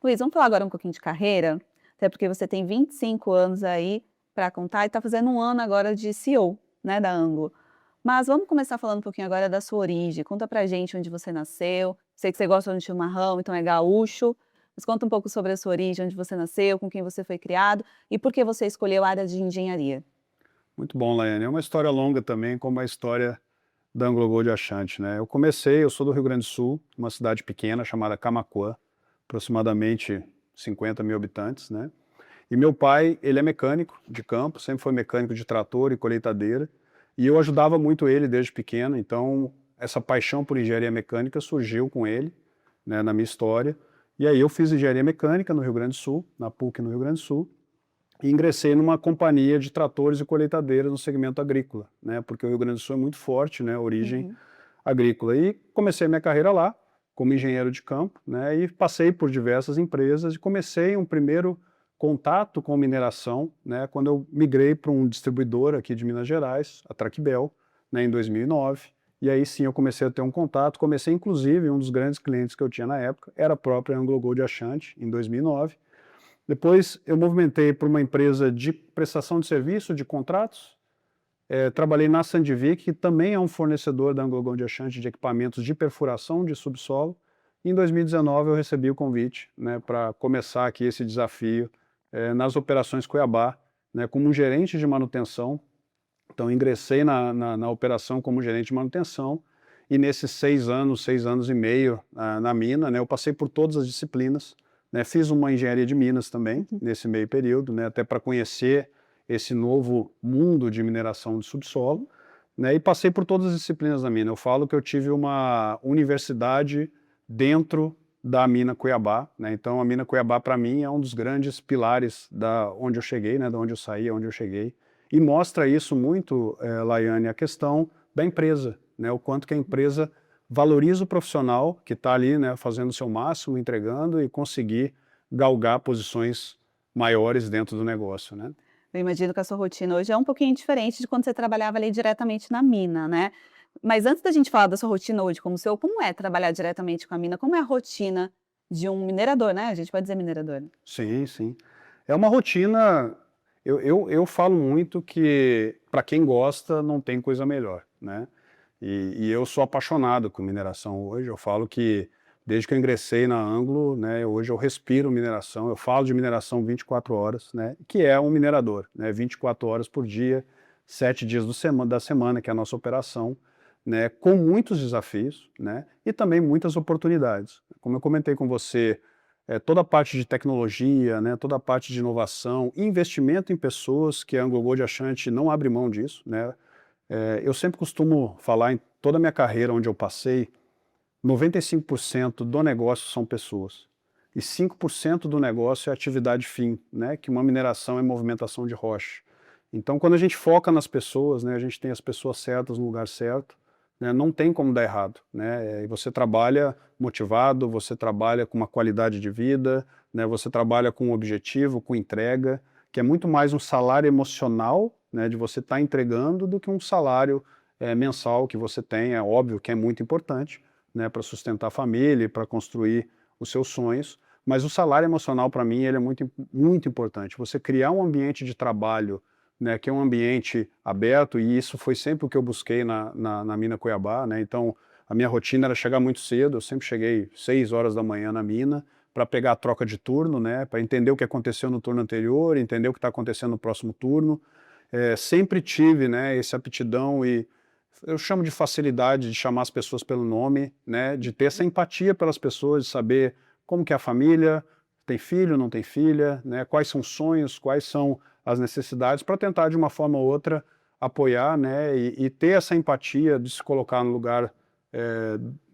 Luiz, vamos falar agora um pouquinho de carreira? Até porque você tem 25 anos aí para contar e está fazendo um ano agora de CEO, né, da Anglo. Mas vamos começar falando um pouquinho agora da sua origem. Conta pra gente onde você nasceu. Sei que você gosta de chimarrão, então é gaúcho. Mas conta um pouco sobre a sua origem, onde você nasceu, com quem você foi criado e por que você escolheu a área de engenharia. Muito bom, Laiane. É uma história longa também, como a história da AngloGold Ashanti, né? Eu sou do Rio Grande do Sul, uma cidade pequena chamada Camaquã, aproximadamente 50 mil habitantes, né? E meu pai, ele é mecânico de campo, sempre foi mecânico de trator e colheitadeira, e eu ajudava muito ele desde pequeno, então essa paixão por engenharia mecânica surgiu com ele, né, na minha história, e aí eu fiz engenharia mecânica no Rio Grande do Sul, na PUC no Rio Grande do Sul, e ingressei numa companhia de tratores e colheitadeiras no segmento agrícola, né, porque o Rio Grande do Sul é muito forte, né, origem agrícola, e comecei minha carreira lá, como engenheiro de campo, né, e passei por diversas empresas e comecei um primeiro contato com mineração, né, quando eu migrei para um distribuidor aqui de Minas Gerais, a Tracbel, né, em 2009, e aí sim eu comecei a ter um contato, comecei inclusive, um dos grandes clientes que eu tinha na época, era a própria AngloGold Ashanti, em 2009, depois eu movimentei para uma empresa de prestação de serviço, de contratos, trabalhei na Sandvik, que também é um fornecedor da AngloGold Ashanti de equipamentos de perfuração de subsolo. Em 2019 eu recebi o convite, né, para começar aqui esse desafio nas operações Cuiabá, né, como um gerente de manutenção. Então ingressei na operação como gerente de manutenção e nesses 6 anos e meio na mina, né, eu passei por todas as disciplinas, né, fiz uma engenharia de minas também nesse meio período, né, até para conhecer esse novo mundo de mineração de subsolo, né, e passei por todas as disciplinas da mina. Eu falo que eu tive uma universidade dentro da mina Cuiabá, né, então a mina Cuiabá para mim é um dos grandes pilares da onde eu cheguei, né, da onde eu saí, onde eu cheguei, e mostra isso muito, Laiane, a questão da empresa, né, o quanto que a empresa valoriza o profissional que está ali, né, fazendo o seu máximo, entregando e conseguir galgar posições maiores dentro do negócio, né? Eu imagino que a sua rotina hoje é um pouquinho diferente de quando você trabalhava ali diretamente na mina, né? Mas antes da gente falar da sua rotina hoje como seu, como é trabalhar diretamente com a mina? Como é a rotina de um minerador, né? A gente pode dizer minerador. Sim, sim. É uma rotina. Eu falo muito que para quem gosta não tem coisa melhor, né? E eu sou apaixonado com mineração hoje. Eu falo que desde que eu ingressei na Anglo, né, hoje eu respiro mineração. Eu falo de mineração 24 horas, né? Que é um minerador, né? 24 horas por dia, 7 dias da semana, que é a nossa operação, né? Com muitos desafios, né? E também muitas oportunidades. Como eu comentei com você, toda a parte de tecnologia, né, toda a parte de inovação, investimento em pessoas, que a AngloGold Ashanti não abre mão disso, né? Eu sempre costumo falar em toda a minha carreira onde eu passei, 95% do negócio são pessoas e 5% do negócio é atividade fim, né, que uma mineração é movimentação de rocha. Então, quando a gente foca nas pessoas, né, a gente tem as pessoas certas no lugar certo, né, não tem como dar errado, né, e você trabalha motivado, você trabalha com uma qualidade de vida, né, você trabalha com um objetivo, com entrega, que é muito mais um salário emocional, né, de você estar entregando do que um salário mensal que você tem, é óbvio que é muito importante, né, para sustentar a família e para construir os seus sonhos, mas o salário emocional para mim ele é muito, muito importante. Você criar um ambiente de trabalho, né, que é um ambiente aberto, e isso foi sempre o que eu busquei na mina Cuiabá, né, então a minha rotina era chegar muito cedo, eu sempre cheguei 6 horas da manhã na mina, para pegar a troca de turno, né, para entender o que aconteceu no turno anterior, entender o que está acontecendo no próximo turno. Sempre tive, né, essa aptidão e eu chamo de facilidade de chamar as pessoas pelo nome, né, de ter essa empatia pelas pessoas, de saber como que é a família, tem filho, não tem filha, né, quais são os sonhos, quais são as necessidades, para tentar de uma forma ou outra apoiar, né, e ter essa empatia de se colocar no lugar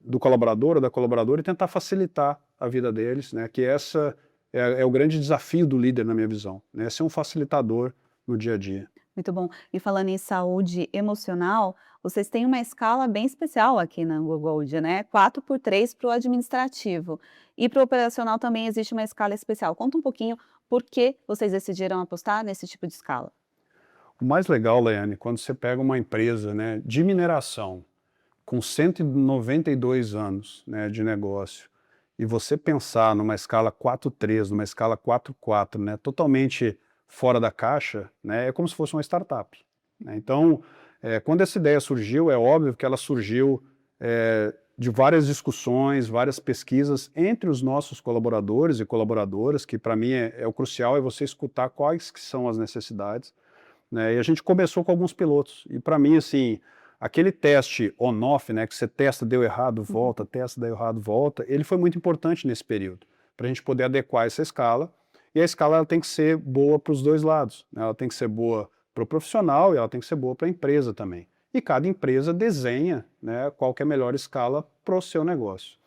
do colaborador ou da colaboradora e tentar facilitar a vida deles, né, que essa é o grande desafio do líder na minha visão, né, ser um facilitador no dia a dia. Muito bom. E falando em saúde emocional, vocês têm uma escala bem especial aqui na AngloGold, né? 4x3 para o administrativo. E para o operacional também existe uma escala especial. Conta um pouquinho por que vocês decidiram apostar nesse tipo de escala. O mais legal, Laiane, quando você pega uma empresa, né, de mineração com 192 anos, né, de negócio e você pensar numa escala 4.3, numa escala 4.4, né, totalmente fora da caixa, né, é como se fosse uma startup, né? Então, quando essa ideia surgiu, é óbvio que ela surgiu de várias discussões, várias pesquisas entre os nossos colaboradores e colaboradoras, que para mim é o crucial, é você escutar quais que são as necessidades, né, e a gente começou com alguns pilotos, e para mim, assim, aquele teste on-off, né, que você testa, deu errado, volta, testa, deu errado, volta, ele foi muito importante nesse período, para a gente poder adequar essa escala, e a escala ela tem que ser boa para os dois lados, né, ela tem que ser boa para o profissional e ela tem que ser boa para a empresa também. E cada empresa desenha, né, qual que é a melhor escala para o seu negócio.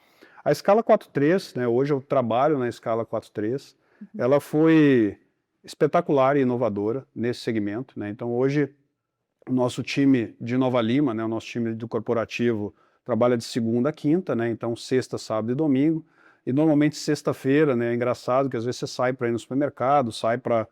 A escala 4.3, né, hoje eu trabalho na escala 4.3, ela foi espetacular e inovadora nesse segmento, né? Então hoje o nosso time de Nova Lima, né, o nosso time do corporativo trabalha de segunda a quinta, né, então sexta, sábado e domingo, e normalmente sexta-feira, né, é engraçado que às vezes você sai para ir no supermercado, sai para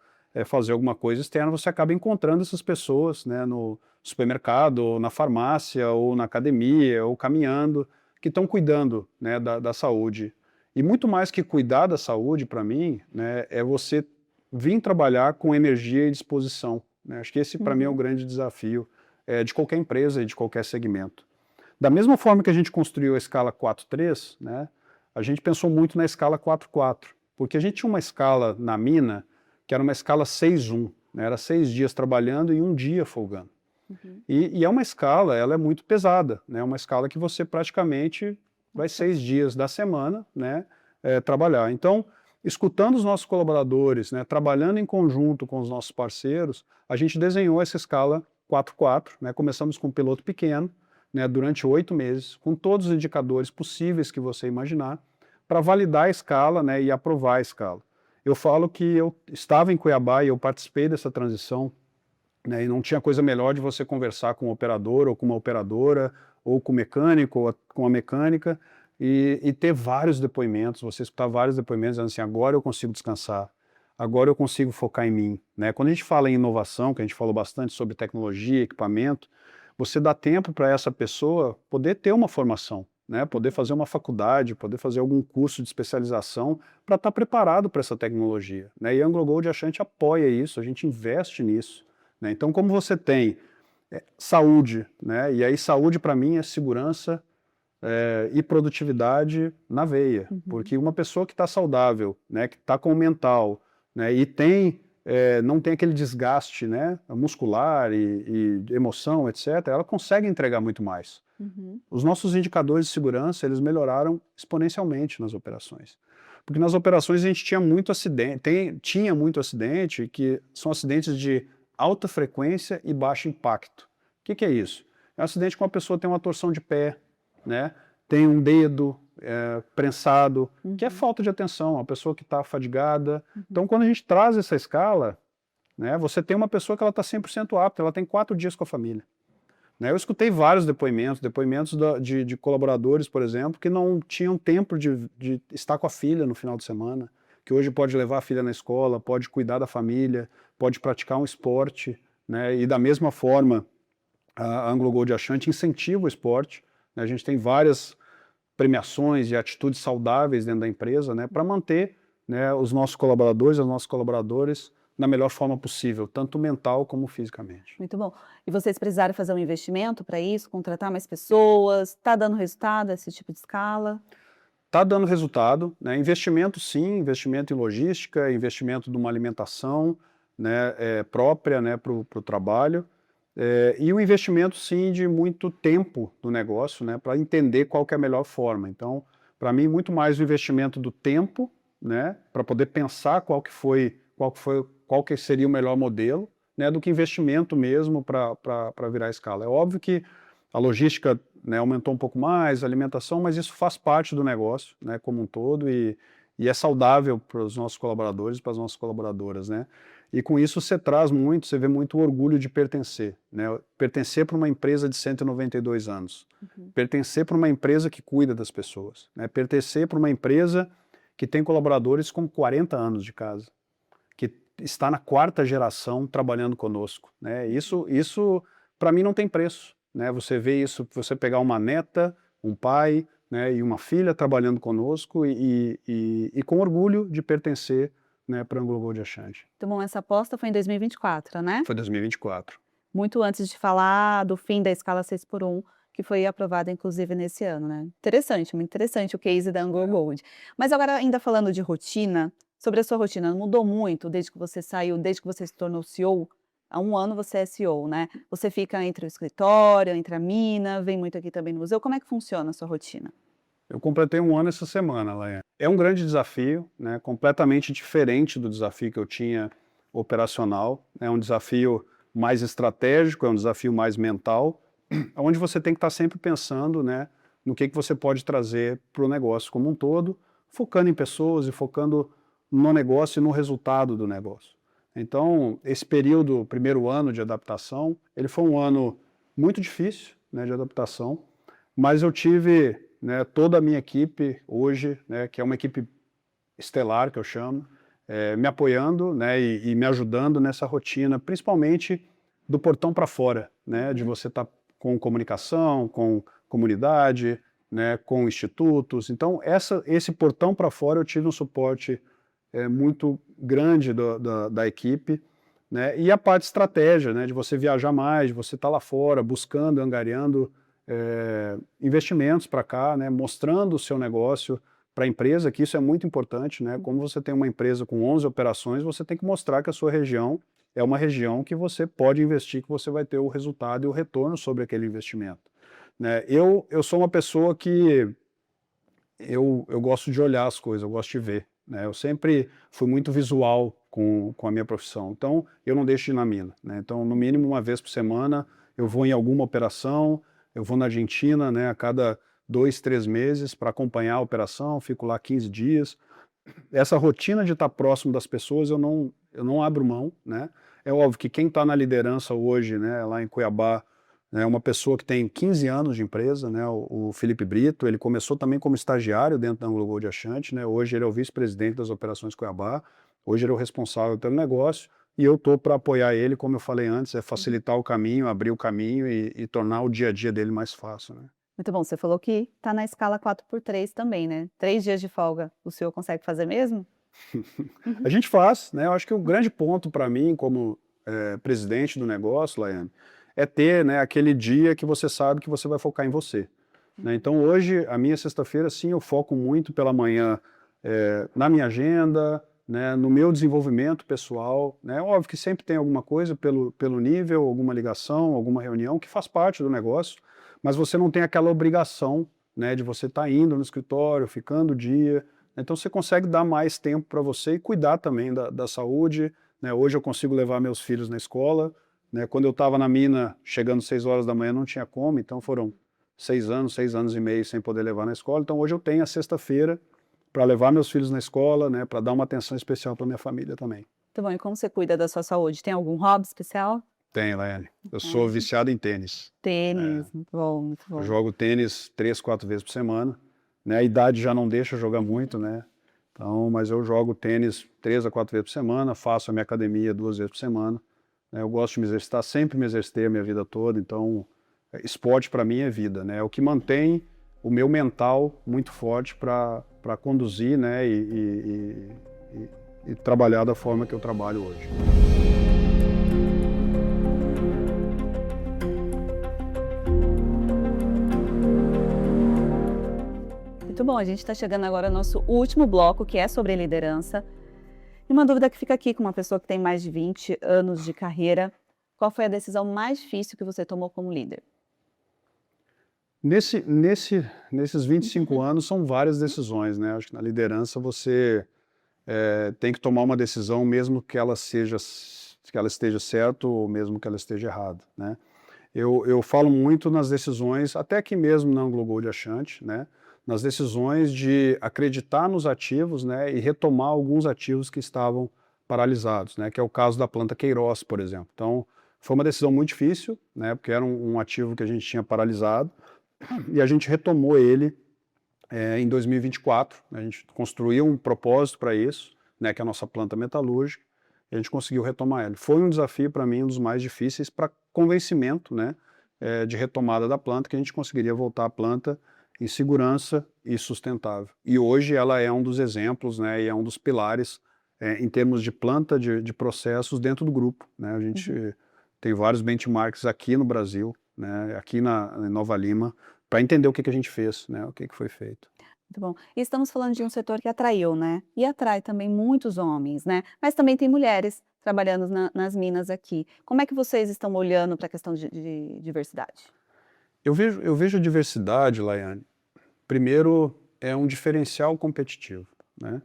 fazer alguma coisa externa, você acaba encontrando essas pessoas, né, no supermercado, ou na farmácia, ou na academia, ou caminhando, que estão cuidando, né, da saúde. E muito mais que cuidar da saúde, para mim, né, é você vir trabalhar com energia e disposição, né? Acho que esse, para mim, é o grande desafio de qualquer empresa e de qualquer segmento. Da mesma forma que a gente construiu a escala 4.3, né, a gente pensou muito na escala 4.4, porque a gente tinha uma escala na mina que era uma escala 6.1, né, era 6 dias trabalhando e 1 dia folgando. E é uma escala, ela é muito pesada, né, é uma escala que você praticamente vai 6 dias da semana, né, trabalhar. Então, escutando os nossos colaboradores, né, trabalhando em conjunto com os nossos parceiros, a gente desenhou essa escala 4.4, né, começamos com um piloto pequeno, né, durante 8 meses, com todos os indicadores possíveis que você imaginar, para validar a escala, né, e aprovar a escala. Eu falo que eu estava em Cuiabá e eu participei dessa transição né? E não tinha coisa melhor de você conversar com o operador, ou com uma operadora, ou com o mecânico, ou com a mecânica, e ter vários depoimentos, você escutar vários depoimentos, dizendo assim, agora eu consigo descansar, agora eu consigo focar em mim, né? Quando a gente fala em inovação, que a gente falou bastante sobre tecnologia, equipamento, você dá tempo para essa pessoa poder ter uma formação, né? Poder fazer uma faculdade, poder fazer algum curso de especialização para estar preparado para essa tecnologia, né? E a AngloGold Ashanti apoia isso, a gente investe nisso, né? Então, como você tem saúde, né? E aí saúde para mim é segurança e produtividade na veia, porque uma pessoa que está saudável, né? Que está com o mental, né? E não tem aquele desgaste, né? Muscular e emoção, etc., ela consegue entregar muito mais. Os nossos indicadores de segurança, eles melhoraram exponencialmente nas operações. Porque nas operações a gente tinha muito acidente, que são acidentes de alta frequência e baixo impacto. O que é isso? É um acidente que uma pessoa tem uma torção de pé, né? Tem um dedo prensado, que é falta de atenção, uma pessoa que está fadigada. Então, quando a gente traz essa escala, né, você tem uma pessoa que ela está 100% apta, ela tem 4 dias com a família. Né? Eu escutei vários depoimentos de colaboradores, por exemplo, que não tinham tempo de estar com a filha no final de semana, que hoje pode levar a filha na escola, pode cuidar da família, pode praticar um esporte, né? E da mesma forma, a AngloGold Ashanti incentiva o esporte, né? A gente tem várias premiações e atitudes saudáveis dentro da empresa, né, para manter, né, os nossos colaboradores, os nossos colaboradores na melhor forma possível, tanto mental como fisicamente. Muito bom. E vocês precisaram fazer um investimento para isso, contratar mais pessoas? Está dando resultado esse tipo de escala? Está dando resultado, né? Investimento sim, investimento em logística, investimento numa alimentação, né, própria, né, para o trabalho, e o investimento sim de muito tempo no negócio, né, para entender qual que é a melhor forma. Então, para mim, muito mais o investimento do tempo, né, para poder pensar qual que seria o melhor modelo, né, do que investimento mesmo para virar a escala. É óbvio que a logística, né, aumentou um pouco mais, a alimentação, mas isso faz parte do negócio, né, como um todo, e é saudável para os nossos colaboradores e para as nossas colaboradoras, né? E com isso você vê muito orgulho de pertencer, né? Pertencer para uma empresa de 192 anos, pertencer para uma empresa que cuida das pessoas, né? Pertencer para uma empresa que tem colaboradores com 40 anos de casa, que está na 4ª geração trabalhando conosco, né? Isso para mim não tem preço, né? Você vê isso, você pegar uma neta, um pai, né, e uma filha trabalhando conosco e com orgulho de pertencer, né, para a AngloGold Ashanti. Então, bom, essa aposta foi em 2024, né? Foi 2024. Muito antes de falar do fim da escala 6x1, que foi aprovada inclusive nesse ano, né? Interessante, muito interessante o case da AngloGold. Mas agora, ainda falando de rotina, sobre a sua rotina, mudou muito desde que você saiu, desde que você se tornou CEO? Há 1 ano você é CEO, né? Você fica entre o escritório, entre a mina, vem muito aqui também no museu. Como é que funciona a sua rotina? Eu completei 1 ano essa semana, Laiane. É um grande desafio, né, completamente diferente do desafio que eu tinha operacional. É um desafio mais estratégico, é um desafio mais mental, onde você tem que estar sempre pensando, né, no que você pode trazer para o negócio como um todo, focando em pessoas e focando no negócio e no resultado do negócio. Então, esse período, primeiro ano de adaptação, ele foi um ano muito difícil, né, de adaptação, mas eu tive, né, toda a minha equipe hoje, né, que é uma equipe estelar, que eu chamo, me apoiando, né, e me ajudando nessa rotina, principalmente do portão para fora, né, de você estar com comunicação, com comunidade, né, com institutos. Então, esse portão para fora eu tive um suporte muito grande da equipe, né, e a parte de estratégia, né, de você viajar mais, de você estar lá fora, buscando, angariando investimentos para cá, né, mostrando o seu negócio para a empresa, que isso é muito importante, né? Como você tem uma empresa com 11 operações, você tem que mostrar que a sua região é uma região que você pode investir, que você vai ter o resultado e o retorno sobre aquele investimento, né? Eu sou uma pessoa que eu gosto de olhar as coisas, eu gosto de ver, né? Eu sempre fui muito visual com a minha profissão, então eu não deixo de ir na mina, né? Então, no mínimo 1 vez por semana, eu vou em alguma operação, eu vou na Argentina, né, a cada 2, 3 meses para acompanhar a operação, fico lá 15 dias. Essa rotina de estar próximo das pessoas eu não abro mão, né? É óbvio que quem está na liderança hoje, né, lá em Cuiabá, é uma pessoa que tem 15 anos de empresa, né, o Felipe Brito. Ele começou também como estagiário dentro da AngloGold Ashanti, né, hoje ele é o vice-presidente das operações Cuiabá, hoje ele é o responsável pelo negócio, e eu estou para apoiar ele, como eu falei antes, facilitar o caminho, abrir o caminho e tornar o dia a dia dele mais fácil, né. Muito bom, você falou que está na escala 4x3 também, né? 3 dias de folga, o senhor consegue fazer mesmo? A Uhum. gente faz, né? Eu acho que o grande ponto para mim, como presidente do negócio, Laiane, é ter, né, aquele dia que você sabe que você vai focar em você, né? Então hoje, a minha sexta-feira, sim, eu foco muito pela manhã na minha agenda, né, no meu desenvolvimento pessoal, né? Óbvio que sempre tem alguma coisa pelo nível, alguma ligação, alguma reunião que faz parte do negócio, mas você não tem aquela obrigação, né, de você estar indo no escritório, ficando o dia. Então você consegue dar mais tempo para você e cuidar também da saúde, né? Hoje eu consigo levar meus filhos na escola, né? Quando eu estava na mina, chegando 6 horas da manhã, não tinha como, então foram 6 anos e meio sem poder levar na escola. Então hoje eu tenho a sexta-feira para levar meus filhos na escola, né? Para dar uma atenção especial para minha família também. Muito bom, e como você cuida da sua saúde? Tem algum hobby especial? Tem, Laiane. Eu sou Ah, viciado em tênis. tênis, muito bom, muito Eu bom. jogo tênis 3, 4 vezes por semana, né? A idade já não deixa eu jogar muito, né? Então, mas eu jogo tênis 3 a 4 vezes por semana, faço a minha academia 2 vezes por semana, né? Eu gosto de me exercitar, sempre me exercitei a minha vida toda, então esporte para mim é vida, né? É o que mantém o meu mental muito forte para conduzir, né? E trabalhar da forma que eu trabalho hoje. Muito bom, a gente está chegando agora ao nosso último bloco, que é sobre liderança. E uma dúvida que fica aqui com uma pessoa que tem mais de 20 anos de carreira: qual foi a decisão mais difícil que você tomou como líder? Nesses 25 anos são várias decisões, né? Acho que na liderança você tem que tomar uma decisão mesmo que ela esteja certa ou mesmo que ela esteja errada, né? Eu falo muito nas decisões, até aqui mesmo na AngloGold Ashanti, né? Nas decisões de acreditar nos ativos, né? E retomar alguns ativos que estavam paralisados, né? Que é o caso da planta Queiroz, por exemplo. Então, foi uma decisão muito difícil, né? Porque era um ativo que a gente tinha paralisado e a gente retomou ele em 2024. A gente construiu um propósito para isso, né? Que é a nossa planta metalúrgica. E a gente conseguiu retomar ele. Foi um desafio para mim, um dos mais difíceis para convencimento, né, de retomada da planta, que a gente conseguiria voltar à planta em segurança e sustentável. E hoje ela é um dos exemplos, né, e é um dos pilares em termos de planta de processos dentro do grupo, né? A gente tem vários benchmarks aqui no Brasil, né, aqui em Nova Lima, para entender o que a gente fez, né, o que foi feito. Muito bom. E estamos falando de um setor que atraiu, né? E atrai também muitos homens, né? Mas também tem mulheres trabalhando nas minas aqui. Como é que vocês estão olhando para a questão de diversidade? Eu vejo a diversidade, Laiane, primeiro é um diferencial competitivo, né?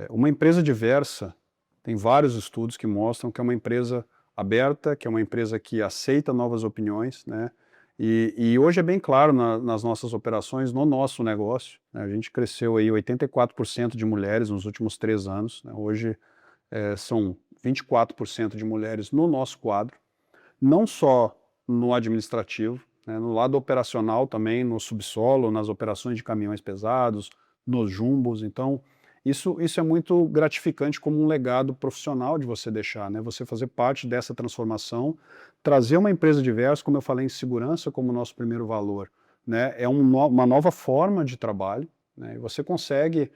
Uma empresa diversa, tem vários estudos que mostram que é uma empresa aberta, que é uma empresa que aceita novas opiniões, né? E hoje é bem claro nas nossas operações, no nosso negócio, né? A gente cresceu aí 84% de mulheres nos últimos 3 anos, né? Hoje são 24% de mulheres no nosso quadro, não só no administrativo, né? No lado operacional também, no subsolo, nas operações de caminhões pesados, nos jumbos. Então, isso é muito gratificante como um legado profissional de você deixar, né? Você fazer parte dessa transformação, trazer uma empresa diversa, como eu falei, em segurança como nosso primeiro valor, né? É uma nova forma de trabalho, né? E você consegue,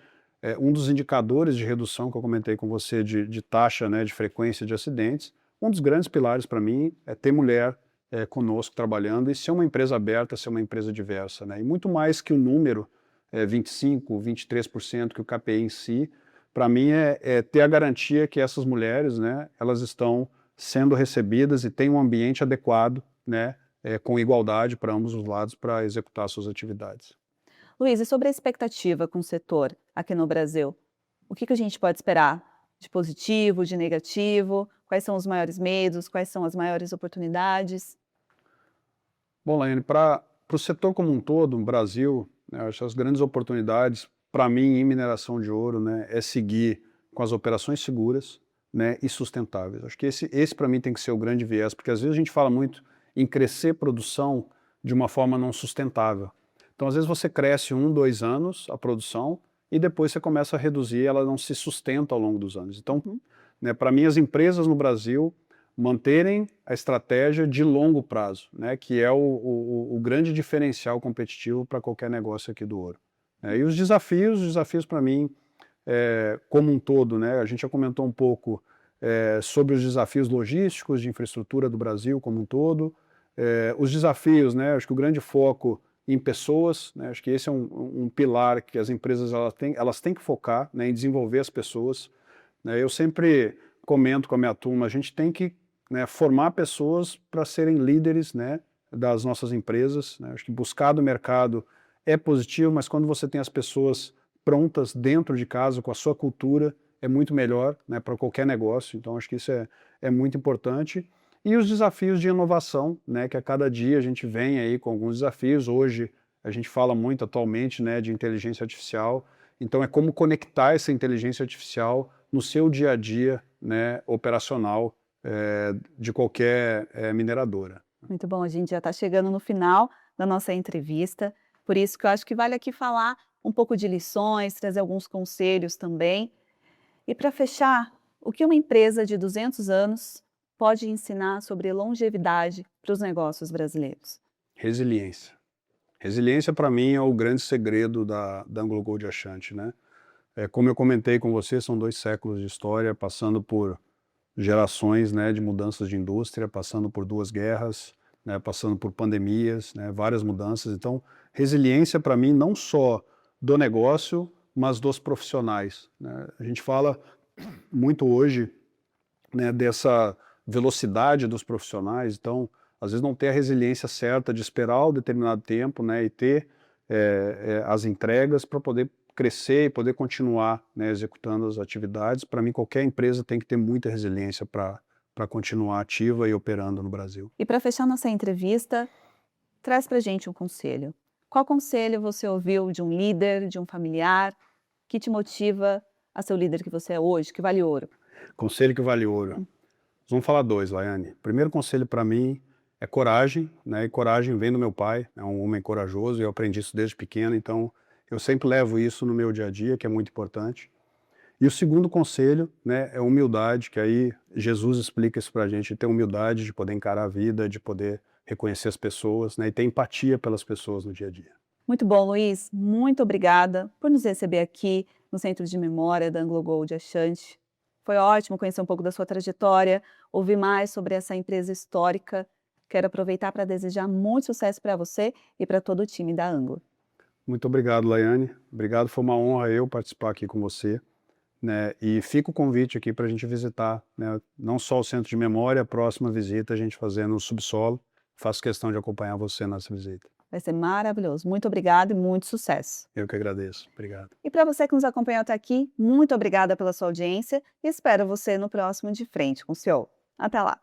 um dos indicadores de redução que eu comentei com você de taxa, né, de frequência de acidentes, um dos grandes pilares para mim é ter mulher conosco trabalhando e ser uma empresa aberta, ser uma empresa diversa, né? E muito mais que o número 25%, 23% que o KPI em si, para mim é ter a garantia que essas mulheres, né, elas estão sendo recebidas e têm um ambiente adequado, né, com igualdade para ambos os lados para executar suas atividades. Luiz, e sobre a expectativa com o setor aqui no Brasil? O que a gente pode esperar de positivo, de negativo? Quais são os maiores medos? Quais são as maiores oportunidades? Bom, Laiane, para o setor como um todo, no Brasil, né, eu acho que as grandes oportunidades, para mim, em mineração de ouro, né, é seguir com as operações seguras, né, e sustentáveis. Acho que esse para mim tem que ser o grande viés, porque às vezes a gente fala muito em crescer produção de uma forma não sustentável. Então, às vezes você cresce 1, 2 anos a produção e depois você começa a reduzir, ela não se sustenta ao longo dos anos. Então, né, para mim, as empresas no Brasil manterem a estratégia de longo prazo, né, que é o grande diferencial competitivo para qualquer negócio aqui do ouro. E os desafios para mim, como um todo, né, a gente já comentou um pouco sobre os desafios logísticos de infraestrutura do Brasil como um todo, os desafios, né, acho que o grande foco em pessoas, né, acho que esse é um pilar que as empresas elas têm que focar, né, em desenvolver as pessoas. Né, eu sempre comento com a minha turma, a gente tem que, né, formar pessoas para serem líderes, né, das nossas empresas. Né, acho que buscar do mercado é positivo, mas quando você tem as pessoas prontas dentro de casa, com a sua cultura, é muito melhor, né, para qualquer negócio. Então acho que isso é muito importante. E os desafios de inovação, né, que a cada dia a gente vem aí com alguns desafios. Hoje a gente fala muito atualmente, né, de inteligência artificial. Então é como conectar essa inteligência artificial no seu dia a dia, né, operacional de qualquer mineradora. Muito bom, a gente já está chegando no final da nossa entrevista, por isso que eu acho que vale aqui falar um pouco de lições, trazer alguns conselhos também. E para fechar, o que uma empresa de 200 anos pode ensinar sobre longevidade para os negócios brasileiros? Resiliência. Resiliência, para mim, é o grande segredo da AngloGold Ashanti, né? Como eu comentei com você, são 2 séculos de história, passando por gerações, né, de mudanças de indústria, passando por 2 guerras, né, passando por pandemias, né, várias mudanças. Então, resiliência, para mim, não só do negócio, mas dos profissionais. Né? A gente fala muito hoje, né, dessa velocidade dos profissionais, então, às vezes não ter a resiliência certa de esperar um determinado tempo, né, e ter as entregas para poder crescer e poder continuar, né, executando as atividades. Para mim, qualquer empresa tem que ter muita resiliência para continuar ativa e operando no Brasil. E para fechar nossa entrevista, traz para a gente um conselho. Qual conselho você ouviu de um líder, de um familiar, que te motiva a ser o líder que você é hoje, que vale ouro? Conselho que vale ouro. Vamos falar 2, Laiane. Primeiro conselho para mim é coragem, né? E coragem vem do meu pai, é um homem corajoso, e eu aprendi isso desde pequeno, então eu sempre levo isso no meu dia a dia, que é muito importante. E o segundo conselho, né, é humildade, que aí Jesus explica isso para a gente, ter humildade de poder encarar a vida, de poder reconhecer as pessoas, né, e ter empatia pelas pessoas no dia a dia. Muito bom, Luiz. Muito obrigada por nos receber aqui no Centro de Memória da AngloGold Ashanti. Foi ótimo conhecer um pouco da sua trajetória, ouvir mais sobre essa empresa histórica. Quero aproveitar para desejar muito sucesso para você e para todo o time da Anglo. Muito obrigado, Laiane. Obrigado, foi uma honra eu participar aqui com você. Né, e fica o convite aqui para a gente visitar, né, não só o Centro de Memória, a próxima visita a gente fazendo no subsolo. Faço questão de acompanhar você nessa visita. Vai ser maravilhoso. Muito obrigada e muito sucesso. Eu que agradeço. Obrigado. E para você que nos acompanhou até aqui, muito obrigada pela sua audiência e espero você no próximo De Frente com o CEO. Até lá!